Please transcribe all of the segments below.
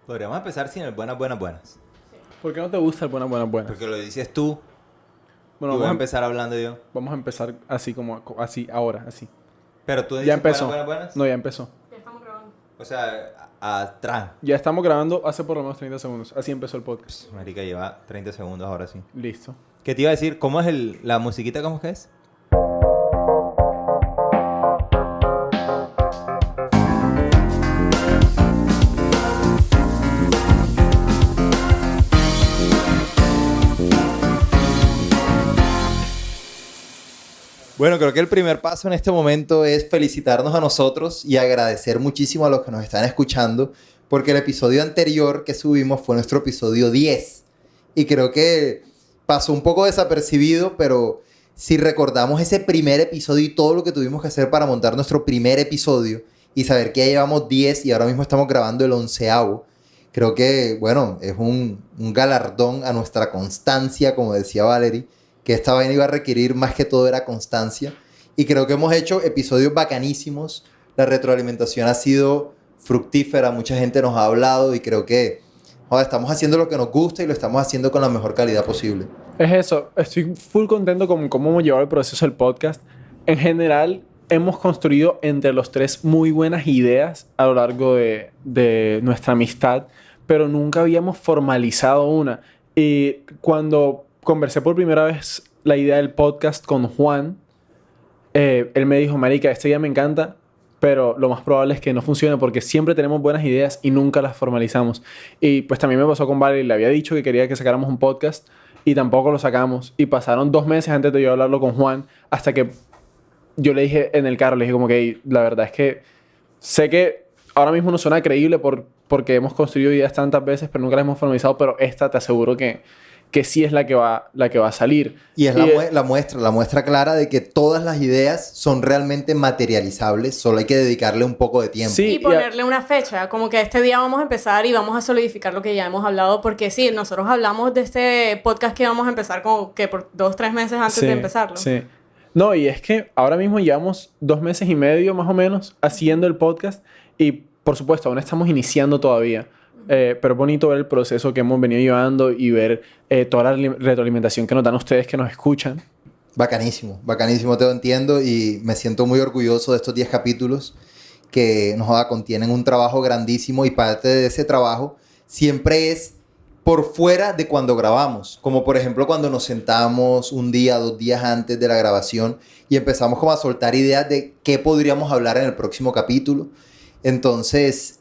Podríamos empezar sin el buenas, buenas, buenas. ¿Por qué no te gusta el buenas, buenas, buenas? Porque lo dices tú Bueno, y voy a empezar hablando yo. vamos a empezar así así, ahora, así. Pero tú dices Ya empezó. buenas, buenas, buenas. No, ya empezó. Ya estamos grabando. O sea, atrás. Ya estamos grabando hace por lo menos 30 segundos. Así empezó el podcast. Marica, lleva 30 segundos ahora sí. Listo. ¿Qué te iba a decir? ¿Cómo es la musiquita? ¿Cómo es que es? Bueno, creo que el primer paso en este momento es felicitarnos a nosotros y agradecer muchísimo a los que nos están escuchando, porque el episodio anterior que subimos fue nuestro episodio 10. Y creo que pasó un poco desapercibido, pero si recordamos ese primer episodio y todo lo que tuvimos que hacer para montar nuestro primer episodio y saber que ya llevamos 10 y ahora mismo estamos grabando el 11avo, creo que, bueno, es un galardón a nuestra constancia, como decía Valerie, que esta vaina iba a requerir más que todo era constancia. Y creo que hemos hecho episodios bacanísimos. La retroalimentación ha sido fructífera, mucha gente nos ha hablado y creo que estamos haciendo lo que nos gusta y lo estamos haciendo con la mejor calidad posible. Es eso. Estoy full contento con cómo hemos llevado el proceso del podcast. En general, hemos construido entre los tres muy buenas ideas a lo largo de nuestra amistad, pero nunca habíamos formalizado una. Y cuando conversé por primera vez la idea del podcast con Juan, él me dijo, marica, esta idea me encanta, pero lo más probable es que no funcione porque siempre tenemos buenas ideas y nunca las formalizamos. Y pues también me pasó con Valerie, le había dicho que quería que sacáramos un podcast y tampoco lo sacamos. Y pasaron 2 meses antes de yo hablarlo con Juan, hasta que yo le dije en el carro, le dije como que la verdad es que sé que ahora mismo no suena creíble porque hemos construido ideas tantas veces, pero nunca las hemos formalizado, pero esta te aseguro que sí es la que va a salir. Y es la muestra clara de que todas las ideas son realmente materializables, solo hay que dedicarle un poco de tiempo. Sí, Y ponerle una fecha, como que este día vamos a empezar y vamos a solidificar lo que ya hemos hablado, porque sí, nosotros hablamos de este podcast que vamos a empezar como que por 2-3 meses antes de empezarlo. Sí. No, y es que ahora mismo llevamos 2 meses y medio más o menos haciendo el podcast y por supuesto aún estamos iniciando todavía. Pero es bonito ver el proceso que hemos venido llevando y ver toda la retroalimentación que nos dan ustedes que nos escuchan. Bacanísimo, bacanísimo, te lo entiendo y me siento muy orgulloso de estos 10 capítulos que contienen un trabajo grandísimo y parte de ese trabajo siempre es por fuera de cuando grabamos, como por ejemplo cuando nos sentamos un día, 2 días antes de la grabación y empezamos como a soltar ideas de qué podríamos hablar en el próximo capítulo. Entonces,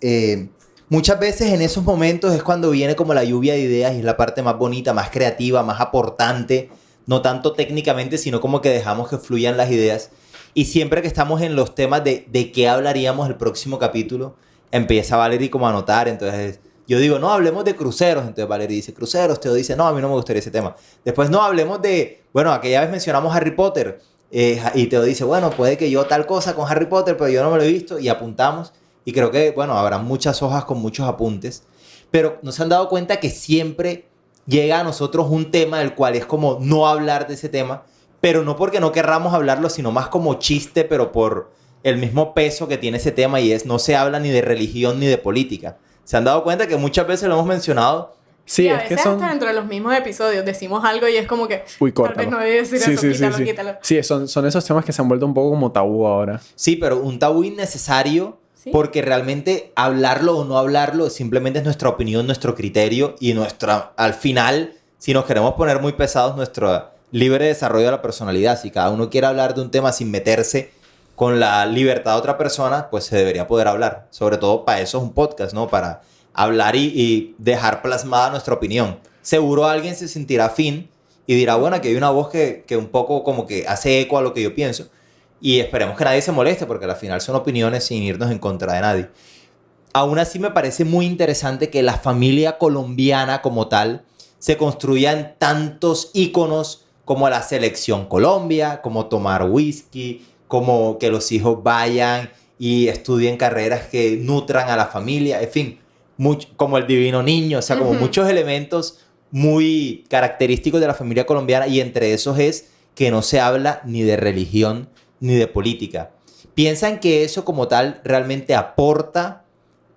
muchas veces en esos momentos es cuando viene como la lluvia de ideas y es la parte más bonita, más creativa, más aportante, no tanto técnicamente, sino como que dejamos que fluyan las ideas. Y siempre que estamos en los temas de qué hablaríamos el próximo capítulo, empieza Valerie como a anotar. Entonces yo digo, no, hablemos de cruceros. Entonces Valerie dice, cruceros. Teo dice, no, a mí no me gustaría ese tema. Después, no, hablemos de, bueno, aquella vez mencionamos Harry Potter. Y Teo dice, bueno, puede que yo tal cosa con Harry Potter, pero yo no me lo he visto. Y apuntamos. Y creo que, bueno, habrá muchas hojas con muchos apuntes. Pero nos han dado cuenta que siempre llega a nosotros un tema del cual es como no hablar de ese tema. Pero no porque no querramos hablarlo, sino más como chiste, pero por el mismo peso que tiene ese tema. Y es, no se habla ni de religión ni de política. ¿Se han dado cuenta que muchas veces lo hemos mencionado? Sí, y a es que veces son... hasta dentro de los mismos episodios decimos algo y es como que Uy, tal córtalo. vez no debe decir eso, quítalo. Sí, son esos temas que se han vuelto un poco como tabú ahora. Sí, pero un tabú innecesario. ¿Sí? Porque realmente hablarlo o no hablarlo simplemente es nuestra opinión, nuestro criterio y al final, si nos queremos poner muy pesados, nuestro libre desarrollo de la personalidad. Si cada uno quiere hablar de un tema sin meterse con la libertad de otra persona, pues se debería poder hablar. Sobre todo para eso es un podcast, ¿no? Para hablar y dejar plasmada nuestra opinión. Seguro alguien se sentirá afín y dirá, bueno, aquí hay una voz que un poco como que hace eco a lo que yo pienso. Y esperemos que nadie se moleste porque al final son opiniones sin irnos en contra de nadie. Aún así me parece muy interesante que la familia colombiana como tal se construya en tantos íconos como la Selección Colombia, como tomar whisky, como que los hijos vayan y estudien carreras que nutran a la familia, en fin, como el Divino Niño, o sea, como muchos elementos muy característicos de la familia colombiana y entre esos es que no se habla ni de religión ni de política. ¿Piensan que eso como tal realmente aporta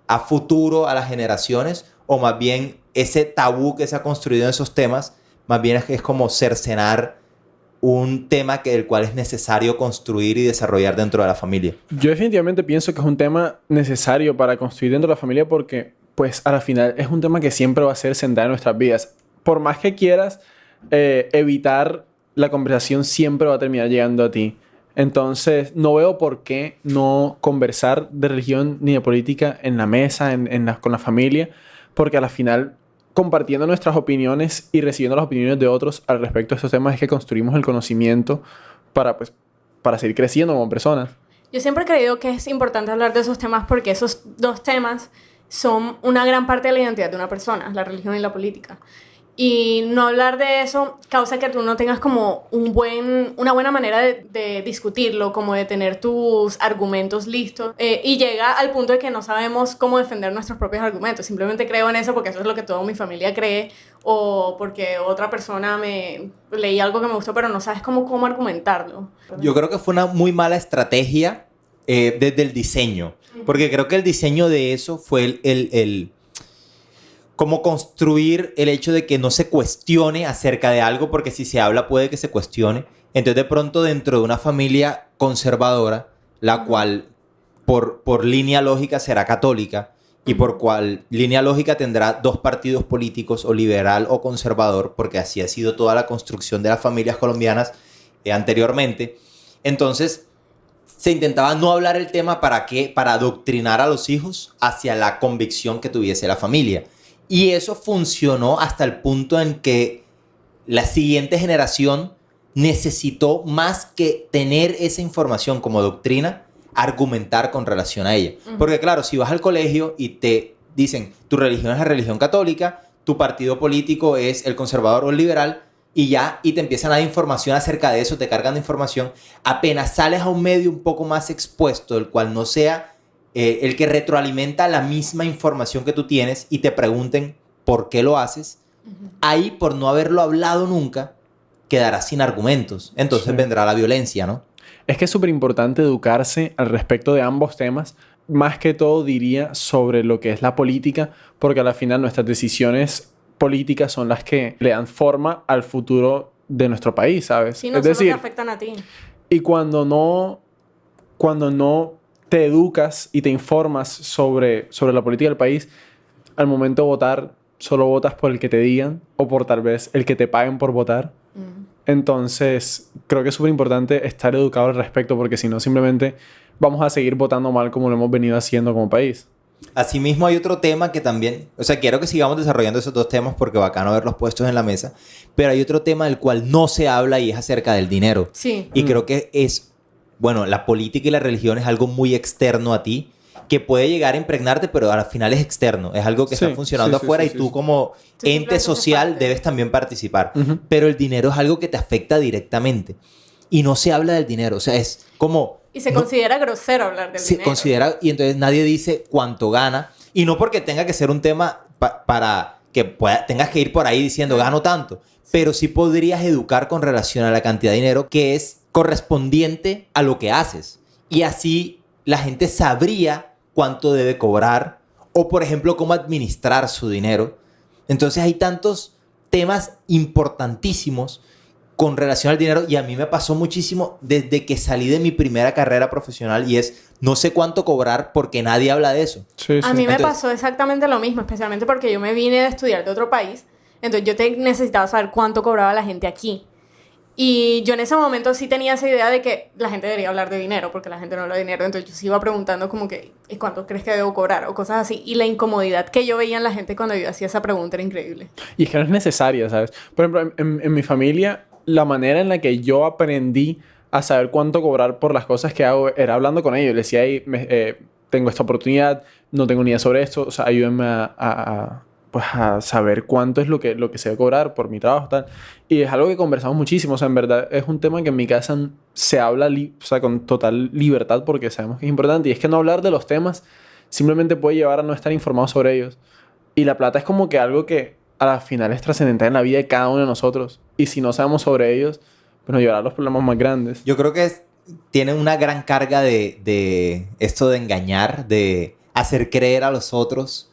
a futuro a las generaciones o más bien ese tabú que se ha construido en esos temas, más bien es como cercenar un tema el cual es necesario construir y desarrollar dentro de la familia. Yo definitivamente pienso que es un tema necesario para construir dentro de la familia porque, pues, a la final es un tema que siempre va a ser central en nuestras vidas. Por más que quieras evitar la conversación, siempre va a terminar llegando a ti. Entonces, no veo por qué no conversar de religión ni de política en la mesa, con la familia, porque a la final, compartiendo nuestras opiniones y recibiendo las opiniones de otros al respecto de estos temas, es que construimos el conocimiento para seguir creciendo como personas. Yo siempre he creído que es importante hablar de esos temas porque esos dos temas son una gran parte de la identidad de una persona, la religión y la política. Y no hablar de eso causa que tú no tengas como una buena manera de discutirlo, como de tener tus argumentos listos. Y llega al punto de que no sabemos cómo defender nuestros propios argumentos. Simplemente creo en eso porque eso es lo que toda mi familia cree, o porque otra persona leí algo que me gustó, pero no sabes cómo argumentarlo. Yo creo que fue una muy mala estrategia desde el diseño. Porque creo que el diseño de eso fue cómo construir el hecho de que no se cuestione acerca de algo, porque si se habla puede que se cuestione. Entonces, de pronto, dentro de una familia conservadora, la cual por línea lógica será católica, y por cual línea lógica tendrá dos partidos políticos, o liberal o conservador, porque así ha sido toda la construcción de las familias colombianas anteriormente. Entonces, se intentaba no hablar el tema ¿para qué? Para adoctrinar a los hijos hacia la convicción que tuviese la familia. Y eso funcionó hasta el punto en que la siguiente generación necesitó, más que tener esa información como doctrina, argumentar con relación a ella. Porque claro, si vas al colegio y te dicen tu religión es la religión católica, tu partido político es el conservador o el liberal, y te empiezan a dar información acerca de eso, te cargan de información, apenas sales a un medio un poco más expuesto, el cual no sea el que retroalimenta la misma información que tú tienes, y te pregunten por qué lo haces, ahí, por no haberlo hablado nunca, quedarás sin argumentos. Entonces vendrá la violencia, ¿no? Es que es súper importante educarse al respecto de ambos temas, más que todo diría sobre lo que es la política, porque al final nuestras decisiones políticas son las que le dan forma al futuro de nuestro país, ¿sabes? Sí, no solo te afectan a ti. Y cuando no te educas y te informas sobre la política del país, al momento de votar, solo votas por el que te digan o por tal vez el que te paguen por votar. Entonces, creo que es súper importante estar educado al respecto, porque si no, simplemente vamos a seguir votando mal como lo hemos venido haciendo como país. Asimismo, hay otro tema que también... O sea, quiero que sigamos desarrollando esos dos temas porque bacano verlos puestos en la mesa. Pero hay otro tema del cual no se habla y es acerca del dinero. Sí. Y creo que es... Bueno, la política y la religión es algo muy externo a ti, que puede llegar a impregnarte, pero al final es externo. Es algo que está funcionando afuera y tú como ente social debes también participar. Pero el dinero es algo que te afecta directamente. Y no se habla del dinero. O sea, es como... Y se considera grosero hablar del dinero. Se considera... Y entonces nadie dice cuánto gana. Y no porque tenga que ser un tema para que tengas que ir por ahí diciendo gano tanto. Pero sí podrías educar con relación a la cantidad de dinero que es correspondiente a lo que haces. Y así la gente sabría cuánto debe cobrar o, por ejemplo, cómo administrar su dinero. Entonces hay tantos temas importantísimos con relación al dinero, y a mí me pasó muchísimo desde que salí de mi primera carrera profesional, y es no sé cuánto cobrar porque nadie habla de eso. A mí me pasó exactamente lo mismo, especialmente porque yo me vine a estudiar de otro país, entonces yo necesitaba saber cuánto cobraba la gente aquí. Y yo en ese momento sí tenía esa idea de que la gente debería hablar de dinero, porque la gente no habla de dinero. Entonces yo sí iba preguntando como que, ¿y cuánto crees que debo cobrar? O cosas así. Y la incomodidad que yo veía en la gente cuando yo hacía esa pregunta era increíble. Y es que no es necesaria, ¿sabes? Por ejemplo, en mi familia, la manera en la que yo aprendí a saber cuánto cobrar por las cosas que hago era hablando con ellos. Les decía, hey, tengo esta oportunidad, no tengo ni idea sobre esto, o sea, ayúdenme a saber cuánto es lo que se debe cobrar por mi trabajo, tal. Y es algo que conversamos muchísimo, o sea, en verdad es un tema que en mi casa se habla o sea, con total libertad, porque sabemos que es importante. Y es que no hablar de los temas simplemente puede llevar a no estar informados sobre ellos. Y la plata es como que algo que a la final es trascendental en la vida de cada uno de nosotros. Y si no sabemos sobre ellos, pues nos llevará a los problemas más grandes. Yo creo que tiene una gran carga de esto de engañar, de hacer creer a los otros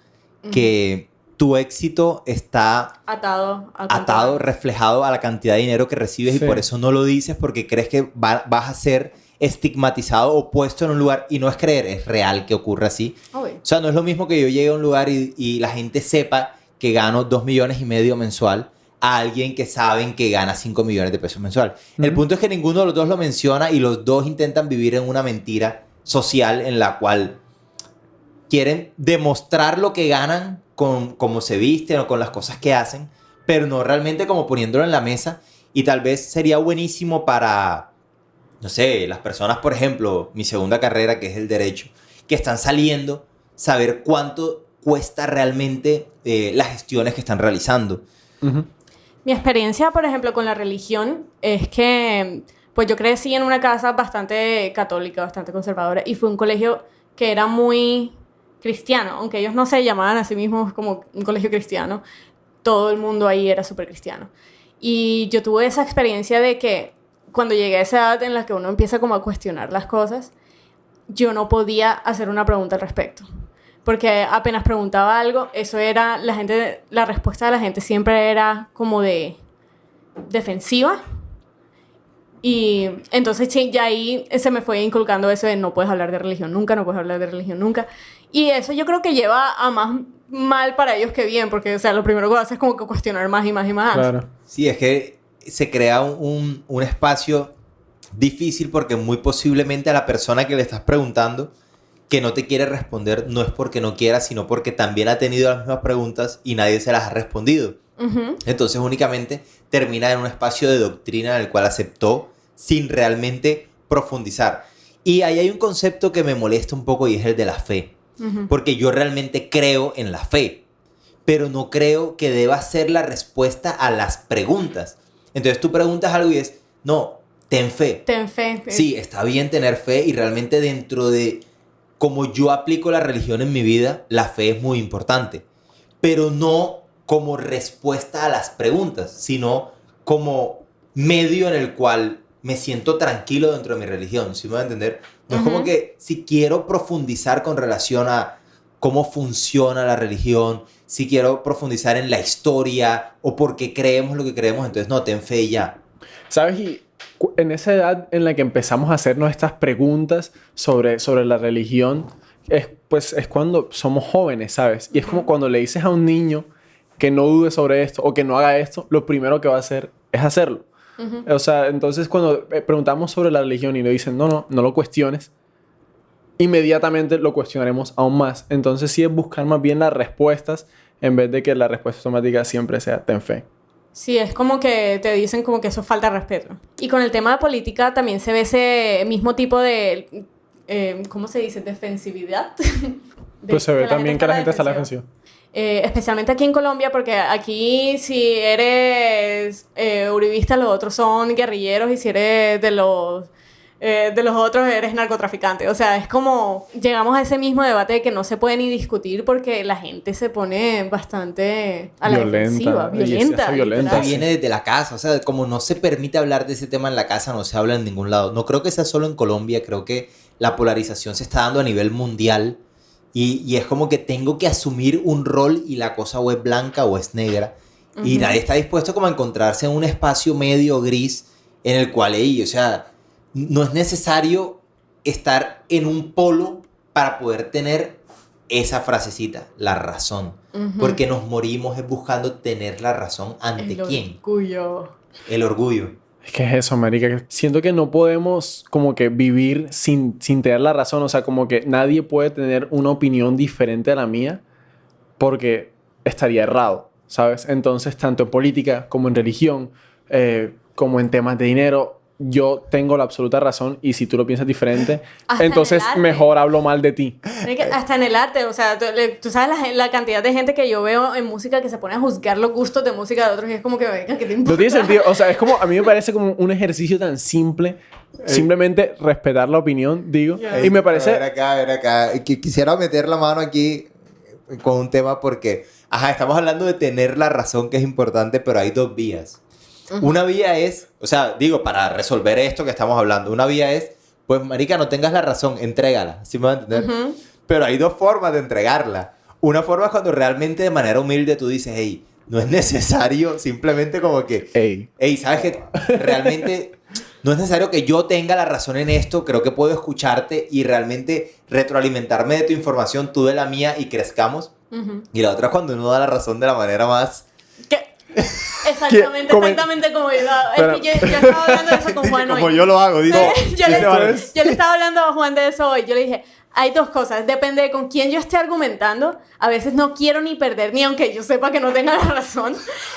que tu éxito está atado, reflejado a la cantidad de dinero que recibes, Sí. y por eso no lo dices, porque crees que vas a ser estigmatizado o puesto en un lugar, y no es creer, es real que ocurre así. Obvio. O sea, no es lo mismo que yo llegue a un lugar y la gente sepa que gano 2,5 millones mensual a alguien que saben que gana 5 millones de pesos mensual. El Ujú. punto es que ninguno de los dos lo menciona y los dos intentan vivir en una mentira social en la cual quieren demostrar lo que ganan con cómo se visten o con las cosas que hacen, pero no realmente como poniéndolo en la mesa. Y tal vez sería buenísimo para, no sé, las personas, por ejemplo, mi segunda carrera, que es el derecho, que están saliendo, saber cuánto cuesta realmente las gestiones que están realizando. Ujú. Mi experiencia, por ejemplo, con la religión es que, pues yo crecí en una casa bastante católica, bastante conservadora, y fue un colegio que era muy cristiano, aunque ellos no se llamaban a sí mismos como un colegio cristiano, todo el mundo ahí era súper cristiano. Y yo tuve esa experiencia de que cuando llegué a esa edad en la que uno empieza como a cuestionar las cosas, yo no podía hacer una pregunta al respecto. Porque apenas preguntaba algo, eso era, la respuesta de la gente siempre era como de defensiva. Y entonces sí, ya ahí se me fue inculcando eso de no puedes hablar de religión nunca, no puedes hablar de religión nunca. Y eso yo creo que lleva a más mal para ellos que bien, porque o sea, lo primero que haces es como que cuestionar más y más y más. Claro. Sí, es que se crea un espacio difícil, porque muy posiblemente a la persona que le estás preguntando que no te quiere responder no es porque no quiera, sino porque también ha tenido las mismas preguntas y nadie se las ha respondido. Uh-huh. Entonces únicamente termina en un espacio de doctrina en el cual aceptó sin realmente profundizar. Y ahí hay un concepto que me molesta un poco, y es el de la fe. Uh-huh. Porque yo realmente creo en la fe, pero no creo que deba ser la respuesta a las preguntas. Entonces tú preguntas algo y es, no, ten fe. Ten fe. Sí, está bien tener fe, y realmente dentro de como yo aplico la religión en mi vida, la fe es muy importante, pero no como respuesta a las preguntas, sino como medio en el cual me siento tranquilo dentro de mi religión, ¿sí me va a entender? No es como que si quiero profundizar con relación a cómo funciona la religión, si quiero profundizar en la historia o por qué creemos lo que creemos, entonces no, ten fe y ya. ¿Sabes? Y en esa edad en la que empezamos a hacernos estas preguntas sobre la religión, es cuando somos jóvenes, ¿sabes? Y es como cuando le dices a un niño que no dude sobre esto o que no haga esto, lo primero que va a hacer es hacerlo. Uh-huh. O sea, entonces cuando preguntamos sobre la religión y le dicen, no lo cuestiones, inmediatamente lo cuestionaremos aún más. Entonces sí es buscar más bien las respuestas en vez de que la respuesta automática siempre sea ten fe. Sí, es como que te dicen como que eso falta de respeto. Y con el tema de política también se ve ese mismo tipo de, ¿cómo se dice? Defensividad. Pues se ve también que la gente está a la defensiva. Especialmente aquí en Colombia, porque aquí si eres uribista, los otros son guerrilleros, y si eres de los otros eres narcotraficante. O sea, es como llegamos a ese mismo debate de que no se puede ni discutir porque la gente se pone bastante a la defensiva, violenta. Esto viene desde la casa, o sea, como no se permite hablar de ese tema en la casa, no se habla en ningún lado. No creo que sea solo en Colombia, creo que la polarización se está dando a nivel mundial, y es como que tengo que asumir un rol y la cosa o es blanca o es negra, y nadie está dispuesto como a encontrarse en un espacio medio gris en el cual, o sea, no es necesario estar en un polo para poder tener esa frasecita, la razón. Porque nos morimos es buscando tener la razón ante quién. El orgullo. El orgullo. Es que es eso, marica. Siento que no podemos como que vivir sin tener la razón. O sea, como que nadie puede tener una opinión diferente a la mía porque estaría errado, ¿sabes? Entonces, tanto en política como en religión, como en temas de dinero, yo tengo la absoluta razón, y si tú lo piensas diferente, Hasta entonces en el arte. mejor hablo mal de ti. Hasta en el arte, o sea, tú sabes la cantidad de gente que yo veo en música que se pone a juzgar los gustos de música de otros, y es como que, venga, ¿qué te importa? No tiene sentido. O sea, es como, a mí me parece como un ejercicio tan simple. Simplemente respetar la opinión, digo. Y me parece... A ver acá. Quisiera meter la mano aquí con un tema porque, Estamos hablando de tener la razón, que es importante, pero hay dos vías. Una vía es, o sea, digo, para resolver esto que estamos hablando, una vía es, pues, marica, no tengas la razón, entrégala, ¿sí me va a entender? Pero hay dos formas de entregarla. Una forma es cuando realmente de manera humilde tú dices, hey, no es necesario, simplemente como que, hey, ¿sabes qué? Realmente no es necesario que yo tenga la razón en esto, creo que puedo escucharte y realmente retroalimentarme de tu información, tú de la mía y crezcamos. Y la otra es cuando uno da la razón de la manera más... Exactamente como yo. Es que yo estaba hablando de eso con Juan hoy. Como yo lo hago, dice. Yo le estaba hablando a Juan de eso hoy. Yo le dije, hay dos cosas. Depende de con quién yo esté argumentando. A veces no quiero ni perder, ni aunque yo sepa que no tenga la razón.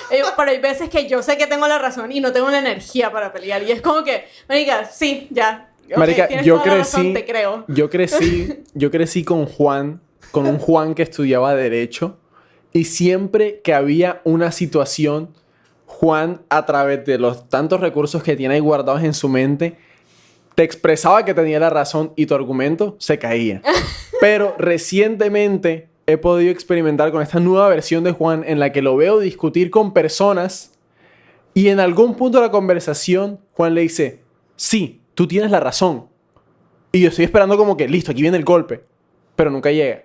Pero hay veces que yo sé que tengo la razón y no tengo la energía para pelear. Y es como que, marica, sí, ya. Marica, okay, yo crecí, razón, te creo. yo crecí con Juan, con un Juan que estudiaba Derecho. Y siempre que había una situación, Juan, a través de los tantos recursos que tiene ahí guardados en su mente, te expresaba que tenía la razón y tu argumento se caía. Pero recientemente he podido experimentar con esta nueva versión de Juan en la que lo veo discutir con personas y en algún punto de la conversación Juan le dice, sí, tú tienes la razón. Y yo estoy esperando como que, listo, aquí viene el golpe. Pero nunca llega.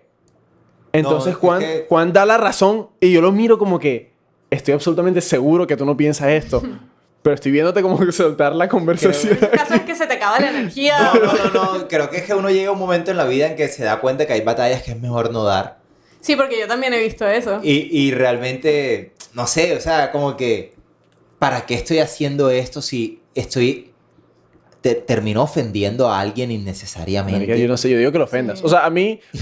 Entonces No, Juan da la razón y yo lo miro como que estoy absolutamente seguro que tú no piensas esto. Pero estoy viéndote como que soltar la conversación. En este caso es que se te acaba la energía. No. Creo que es que uno llega a un momento en la vida en que se da cuenta que hay batallas que es mejor no dar. Sí, porque yo también he visto eso. Y realmente, no sé, o sea, como que, ¿para qué estoy haciendo esto si termino ofendiendo a alguien innecesariamente? Marica, yo no sé, yo digo que lo ofendas. Sí. O sea,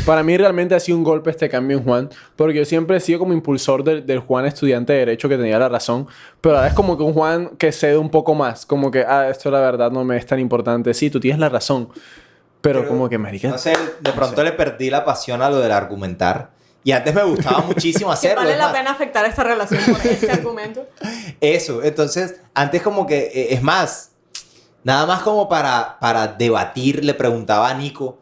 para mí realmente ha sido un golpe este cambio en Juan, porque yo siempre he sido como impulsor del Juan estudiante de Derecho que tenía la razón, pero ahora es como que un Juan que cede un poco más, como que, esto la verdad no me es tan importante. Sí, tú tienes la razón, pero como que, marica... No sé, de pronto le perdí la pasión a lo del argumentar. Y antes me gustaba muchísimo hacerlo. ¿Vale la pena afectar esta relación por este argumento? Eso, entonces, antes como que, es más... Nada más como para debatir, le preguntaba a Nico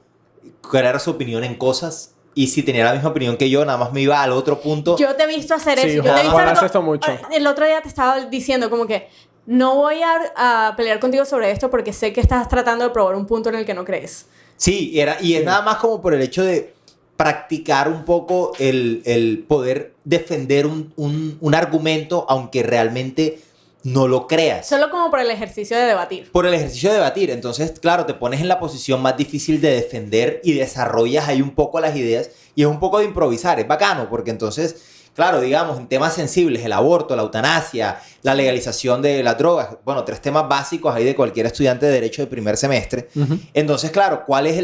cuál era su opinión en cosas. Y si tenía la misma opinión que yo, nada más me iba al otro punto. Yo te he visto hacer Sí, eso. Yo te he visto Juan hace esto mucho. El otro día te estaba diciendo como que no voy a pelear contigo sobre esto porque sé que estás tratando de probar un punto en el que no crees. Sí, es nada más como por el hecho de practicar un poco el poder defender un argumento, aunque realmente no lo creas. Solo como por el ejercicio de debatir. Por el ejercicio de debatir. Entonces, claro, te pones en la posición más difícil de defender y desarrollas ahí un poco las ideas y es un poco de improvisar. Es bacano porque entonces, claro, digamos, en temas sensibles, el aborto, la eutanasia, la legalización de las drogas, bueno, 3 temas básicos ahí de cualquier estudiante de Derecho de primer semestre. Entonces, claro, ¿cuál es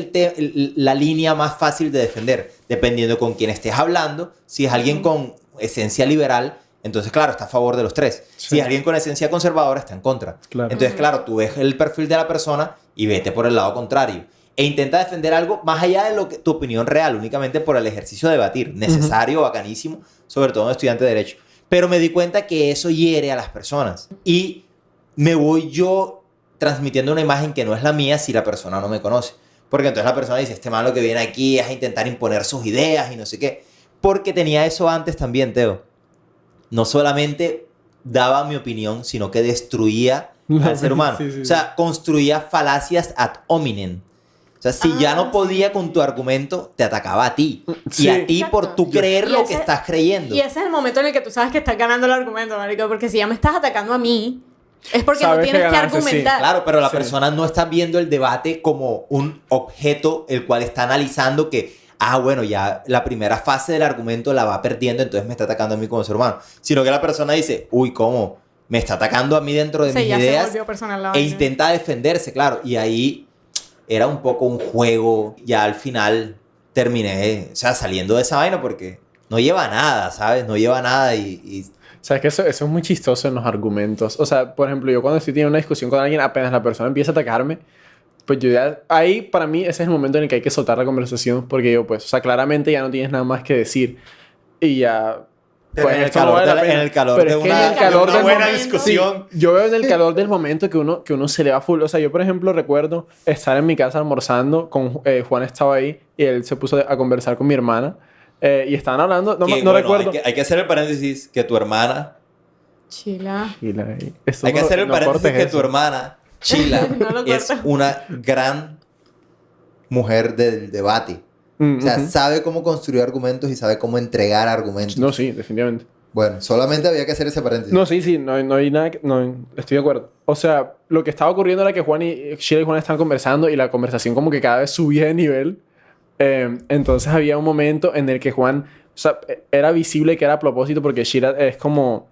la línea más fácil de defender? Dependiendo con quién estés hablando. Si es alguien con esencia liberal, entonces, claro, está a favor de los 3. Sí. Si es alguien con esencia conservadora, está en contra. Claro. Entonces, claro, tú ves el perfil de la persona y vete por el lado contrario. E intenta defender algo más allá de lo que tu opinión real, únicamente por el ejercicio de debatir. Necesario, bacanísimo, sobre todo en estudiante de Derecho. Pero me di cuenta que eso hiere a las personas. Y me voy yo transmitiendo una imagen que no es la mía si la persona no me conoce. Porque entonces la persona dice, este malo que viene aquí es a intentar imponer sus ideas y no sé qué. Porque tenía eso antes también, Teo. No solamente daba mi opinión, sino que destruía al ser humano. Sí. O sea, construía falacias ad hominem. O sea, si ya no podía con tu argumento, te atacaba a ti. Sí. Y a ti Exacto. por tú creer lo que estás creyendo. Y ese es el momento en el que tú sabes que estás ganando el argumento, marico. Porque si ya me estás atacando a mí, es porque no Sabes que tienes que ganaste, sí. argumentar. Claro, pero la Sí. persona no está viendo el debate como un objeto el cual está analizando que, bueno, ya la primera fase del argumento la va perdiendo, entonces me está atacando a mí como ser humano. Sino que la persona dice, uy, ¿cómo? Me está atacando a mí dentro de mis ya ideas se volvió personal la e vaina. intenta defenderse, claro. Y ahí era un poco un juego. Ya al final terminé, o sea, saliendo de esa vaina porque no lleva nada, ¿sabes? No lleva nada y ¿Sabes que eso es muy chistoso en los argumentos? O sea, por ejemplo, yo cuando estoy teniendo una discusión con alguien, apenas la persona empieza a atacarme, pues yo ya... Ahí, para mí, ese es el momento en el que hay que soltar la conversación, porque yo, pues, o sea, claramente ya no tienes nada más que decir. Y ya... Pero pues, en el esto no calor vale de la la- pena. en el calor Pero de es que una- en el calor de del una buena momento- discusión. Sí, yo veo en el calor del momento que uno se le va full. O sea, yo, por ejemplo, recuerdo estar en mi casa almorzando, con Juan estaba ahí, y él se puso a conversar con mi hermana, y estaban hablando... No, que, no bueno, recuerdo... hay que hacer el paréntesis que tu hermana... Chila. Esto Hay que no- hacer el no paréntesis cortes que eso. tu hermana, Chila, No lo es corto. una gran Mujer del debate. O sea, sabe cómo construir argumentos y sabe cómo entregar argumentos. No, sí, definitivamente. Bueno, solamente había que hacer ese paréntesis. No, sí, no hay nada que... No, estoy de acuerdo. O sea, lo que estaba ocurriendo era que Sheila y Juan estaban conversando y la conversación como que cada vez subía de nivel. Entonces había un momento en el que Juan... O sea, era visible que era a propósito porque Sheila es como...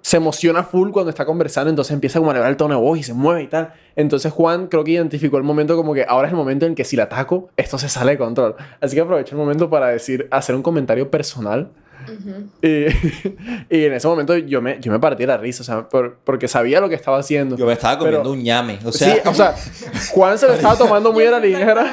Se emociona full cuando está conversando, entonces empieza como a elevar el tono de voz y se mueve y tal. Entonces Juan creo que identificó el momento como que ahora es el momento en que si la ataco, esto se sale de control. Así que aprovecho el momento para hacer un comentario personal. Y en ese momento yo me partí de la risa, o sea, porque sabía lo que estaba haciendo. Yo me estaba comiendo un ñame, o sea... Sí, o sea, Juan se lo estaba tomando muy a la ligera.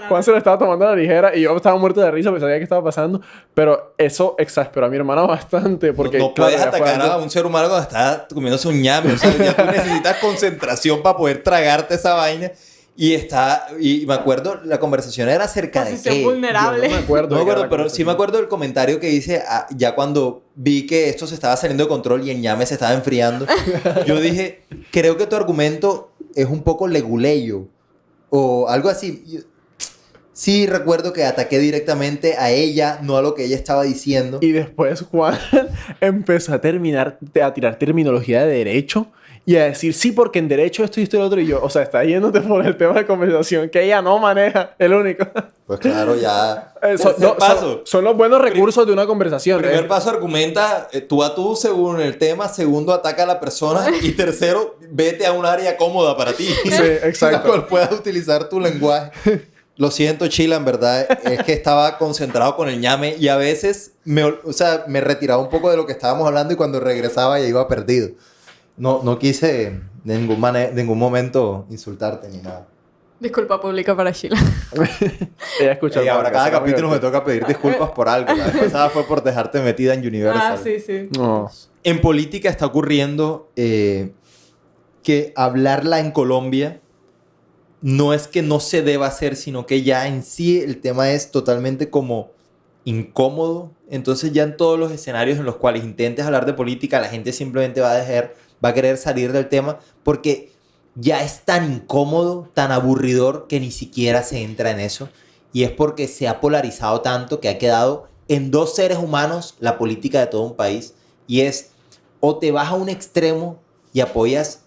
Juan se lo estaba tomando a la ligera y yo estaba muerto de risa porque sabía qué estaba pasando. Pero eso exasperó a mi hermana bastante porque... No puedes atacar a un ser humano cuando está comiéndose un ñame, o sea, ya tú necesitas concentración para poder tragarte esa vaina. Y me acuerdo, la conversación era acerca de Posición qué. vulnerable. No me acuerdo. No me acuerdo, pero sí me acuerdo del comentario que hice ya cuando vi que esto se estaba saliendo de control y el ñame se estaba enfriando. Yo dije, creo que tu argumento es un poco leguleyo o algo así. Sí recuerdo que ataqué directamente a ella, no a lo que ella estaba diciendo. Y después Juan empezó a tirar terminología de derecho y a decir, sí, porque en derecho esto y esto y lo otro. Y yo, o sea, está yéndote por el tema de conversación que ella no maneja, el único. Pues claro, ya... Son los buenos recursos de una conversación. Primer paso, argumenta tú a tú según el tema. Segundo, ataca a la persona. Y tercero, vete a un área cómoda para ti. Sí, En la exacto. cual puedas utilizar tu lenguaje. Lo siento, Chila, en verdad es que estaba concentrado con el ñame y a veces me retiraba un poco de lo que estábamos hablando y cuando regresaba ya iba perdido. No quise de ningún momento insultarte ni nada. Disculpa pública para Sheila. Ella escucha Y el ahora podcast, cada está muy capítulo me divertido. toca pedir disculpas por algo. La vez pasada fue por dejarte metida en Universal. Ah, sí. No. En política está ocurriendo que hablarla en Colombia no es que no se deba hacer, sino que ya en sí el tema es totalmente como incómodo. Entonces ya en todos los escenarios en los cuales intentes hablar de política, la gente simplemente va a querer salir del tema porque ya es tan incómodo, tan aburridor que ni siquiera se entra en eso. Y es porque se ha polarizado tanto que ha quedado en dos seres humanos la política de todo un país. Y es o te vas a un extremo y apoyas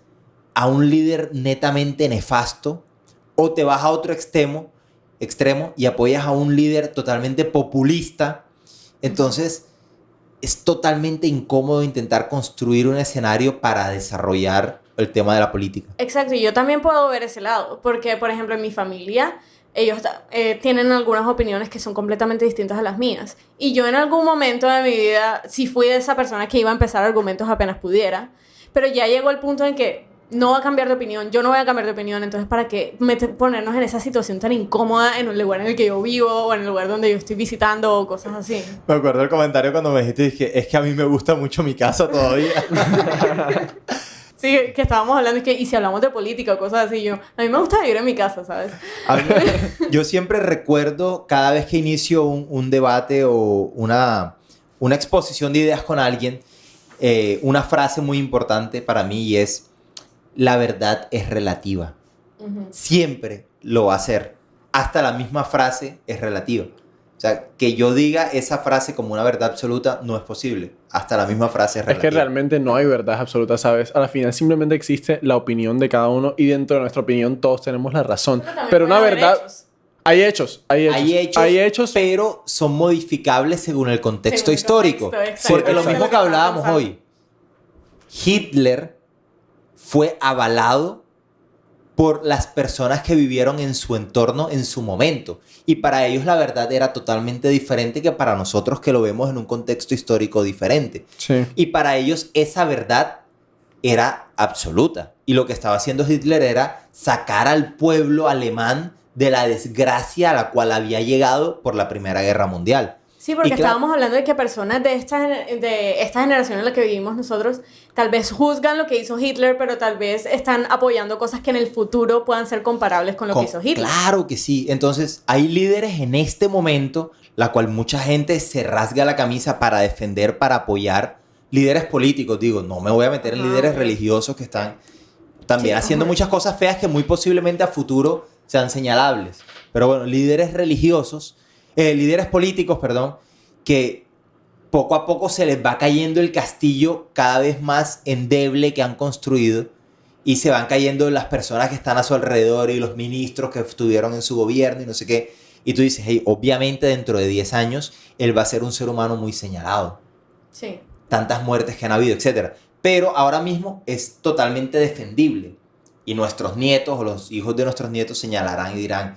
a un líder netamente nefasto, o te vas a otro extremo y apoyas a un líder totalmente populista. Entonces es totalmente incómodo intentar construir un escenario para desarrollar el tema de la política. Exacto, y yo también puedo ver ese lado, porque por ejemplo en mi familia ellos tienen algunas opiniones que son completamente distintas a las mías. Y yo en algún momento de mi vida sí fui de esa persona que iba a empezar argumentos apenas pudiera, pero ya llegó el punto en que no va a cambiar de opinión, yo no voy a cambiar de opinión, entonces ¿para qué ponernos en esa situación tan incómoda en el lugar en el que yo vivo o en el lugar donde yo estoy visitando o cosas así? Me acuerdo del comentario cuando me dijiste que es que a mí me gusta mucho mi casa todavía. Sí, que estábamos hablando y si hablamos de política o cosas así, a mí me gusta vivir en mi casa, ¿sabes? Yo siempre recuerdo cada vez que inicio un debate o una exposición de ideas con alguien, una frase muy importante para mí y es: la verdad es relativa. Siempre lo va a ser. Hasta la misma frase es relativa. O sea, que yo diga esa frase como una verdad absoluta no es posible. Hasta la misma frase es relativa. Es que realmente no hay verdad absoluta, ¿sabes? A la final simplemente existe la opinión de cada uno y dentro de nuestra opinión todos tenemos la razón. Pero una verdad... Hay hechos. Hay hechos, pero son modificables según el contexto Según el histórico. contexto, exacto. Porque lo Exacto. mismo que hablábamos hoy. Hitler fue avalado por las personas que vivieron en su entorno en su momento. Y para ellos la verdad era totalmente diferente que para nosotros que lo vemos en un contexto histórico diferente. Sí. Y para ellos esa verdad era absoluta. Y lo que estaba haciendo Hitler era sacar al pueblo alemán de la desgracia a la cual había llegado por la Primera Guerra Mundial. Sí, porque Y claro, estábamos hablando de que personas de esta generación en la que vivimos nosotros tal vez juzgan lo que hizo Hitler, pero tal vez están apoyando cosas que en el futuro puedan ser comparables con lo que hizo Hitler. Claro que sí. Entonces, hay líderes en este momento, la cual mucha gente se rasga la camisa para defender, para apoyar. Líderes políticos, digo, no me voy a meter en líderes religiosos que están también haciendo muchas cosas feas que muy posiblemente a futuro sean señalables. Pero bueno, líderes religiosos líderes políticos, perdón, que poco a poco se les va cayendo el castillo cada vez más endeble que han construido y se van cayendo las personas que están a su alrededor y los ministros que estuvieron en su gobierno y no sé qué. Y tú dices, hey, obviamente dentro de 10 años él va a ser un ser humano muy señalado. Sí. Tantas muertes que han habido, etc. Pero ahora mismo es totalmente defendible. Y nuestros nietos o los hijos de nuestros nietos señalarán y dirán,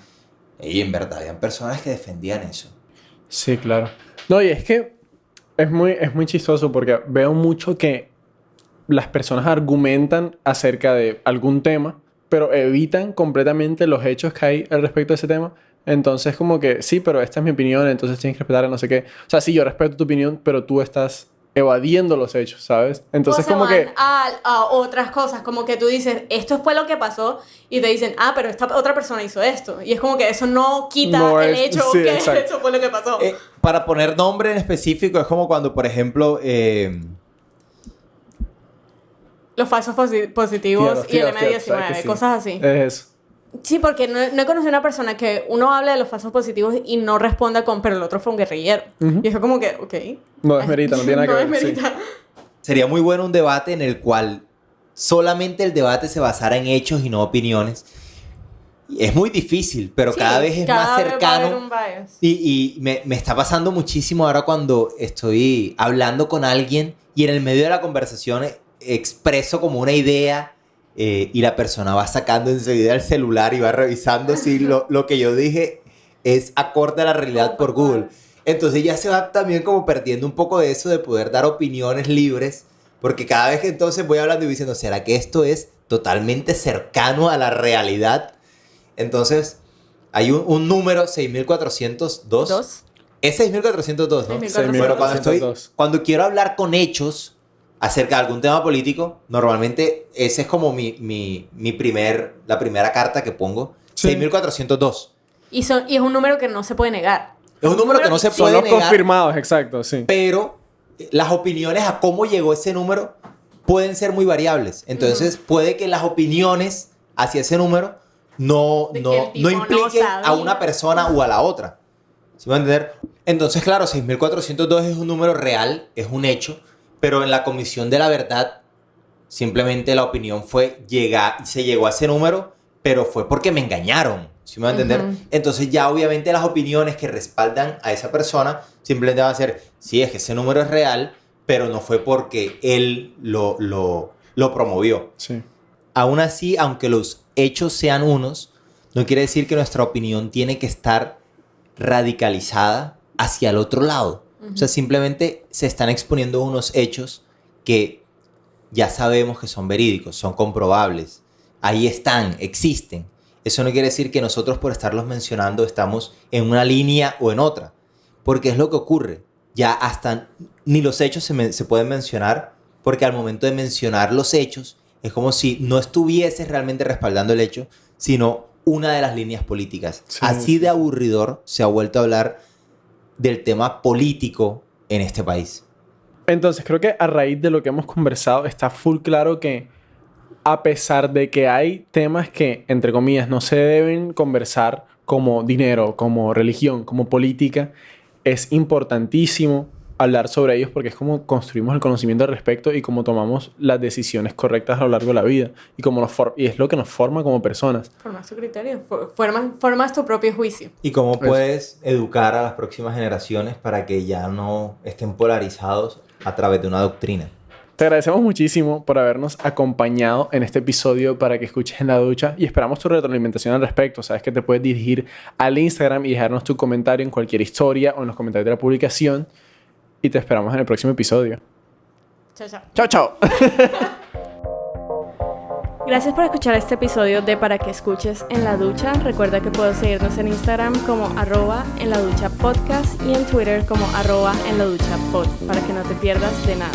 hey, en verdad, habían personas que defendían eso. Sí, claro. No, y es que es muy chistoso porque veo mucho que las personas argumentan acerca de algún tema, pero evitan completamente los hechos que hay al respecto de ese tema. Entonces, como que, sí, pero esta es mi opinión, entonces tienes que respetar, no sé qué. O sea, sí, yo respeto tu opinión, pero tú estás evadiendo los hechos, ¿sabes? Entonces, O se como van que... a otras cosas, como que tú dices, esto fue lo que pasó, y te dicen, pero esta otra persona hizo esto. Y es como que eso no quita No el es- hecho sí, que exacto. eso fue lo que pasó. Para poner nombre en específico, es como cuando, por ejemplo, Los falsos positivos y el ¿sabes que M19, sí? cosas así. Es eso. Sí, porque no he conocido una persona que uno hable de los falsos positivos y no responda con, pero el otro fue un guerrillero. Ujú. Y es como que, ok. No desmerita, no tiene nada que ver. No desmerita. sería muy bueno un debate en el cual solamente el debate se basara en hechos y no opiniones. Es muy difícil, pero Sí, cada vez es cada más vez va a cercano. haber un bias. Y me está pasando muchísimo ahora cuando estoy hablando con alguien y en el medio de la conversación expreso como una idea y la persona va sacando enseguida el celular y va revisando si lo que yo dije es acorde a la realidad por Google. Entonces ya se va también como perdiendo un poco de eso de poder dar opiniones libres, porque cada vez que entonces voy hablando y diciendo, ¿será que esto es totalmente cercano a la realidad? Entonces, hay un número, 6402. ¿Dos? Es 6402, ¿no? 6402. Bueno, cuando quiero hablar con hechos acerca de algún tema político, normalmente ese es como la primera carta que pongo. Sí. 6402. Y es un número que no se puede negar. Es un número que no se Son puede los negar, confirmados, exacto, sí. pero las opiniones a cómo llegó ese número pueden ser muy variables. Entonces, puede que las opiniones hacia ese número no De que el tipo no impliquen a sabía. una persona o a la otra. ¿Sí me van a entender? Entonces, claro, 6402 es un número real, es un hecho, pero en la Comisión de la Verdad simplemente la opinión se llegó a ese número, pero fue porque me engañaron. ¿Sí me van a entender? Ujú. Entonces ya obviamente las opiniones que respaldan a esa persona simplemente van a ser, sí, es que ese número es real, pero no fue porque él lo promovió. Sí. Aún así, aunque los hechos sean unos, no quiere decir que nuestra opinión tiene que estar radicalizada hacia el otro lado. O sea, simplemente se están exponiendo unos hechos que ya sabemos que son verídicos, son comprobables. Ahí están, existen. Eso no quiere decir que nosotros por estarlos mencionando estamos en una línea o en otra. Porque es lo que ocurre. Ya hasta ni los hechos se pueden mencionar, porque al momento de mencionar los hechos es como si no estuvieses realmente respaldando el hecho, sino una de las líneas políticas. Sí, Así sí, de aburridor se ha vuelto a hablar del tema político en este país. Entonces, creo que a raíz de lo que hemos conversado, está full claro que a pesar de que hay temas que, entre comillas, no se deben conversar como dinero, como religión, como política, es importantísimo hablar sobre ellos porque es como construimos el conocimiento al respecto y como tomamos las decisiones correctas a lo largo de la vida y es lo que nos forma como personas. Formas tu criterio, formas tu propio juicio. ¿Y cómo Eso. puedes educar a las próximas generaciones para que ya no estén polarizados a través de una doctrina? Te agradecemos muchísimo por habernos acompañado en este episodio para que escuches en la ducha y esperamos tu retroalimentación al respecto. Sabes que te puedes dirigir al Instagram y dejarnos tu comentario en cualquier historia o en los comentarios de la publicación y te esperamos en el próximo episodio. Chao, chao. ¡Chao, chao! Gracias por escuchar este episodio de Para que escuches en la ducha. Recuerda que puedes seguirnos en Instagram como @enladuchapodcast y en Twitter como @enladuchapod para que no te pierdas de nada.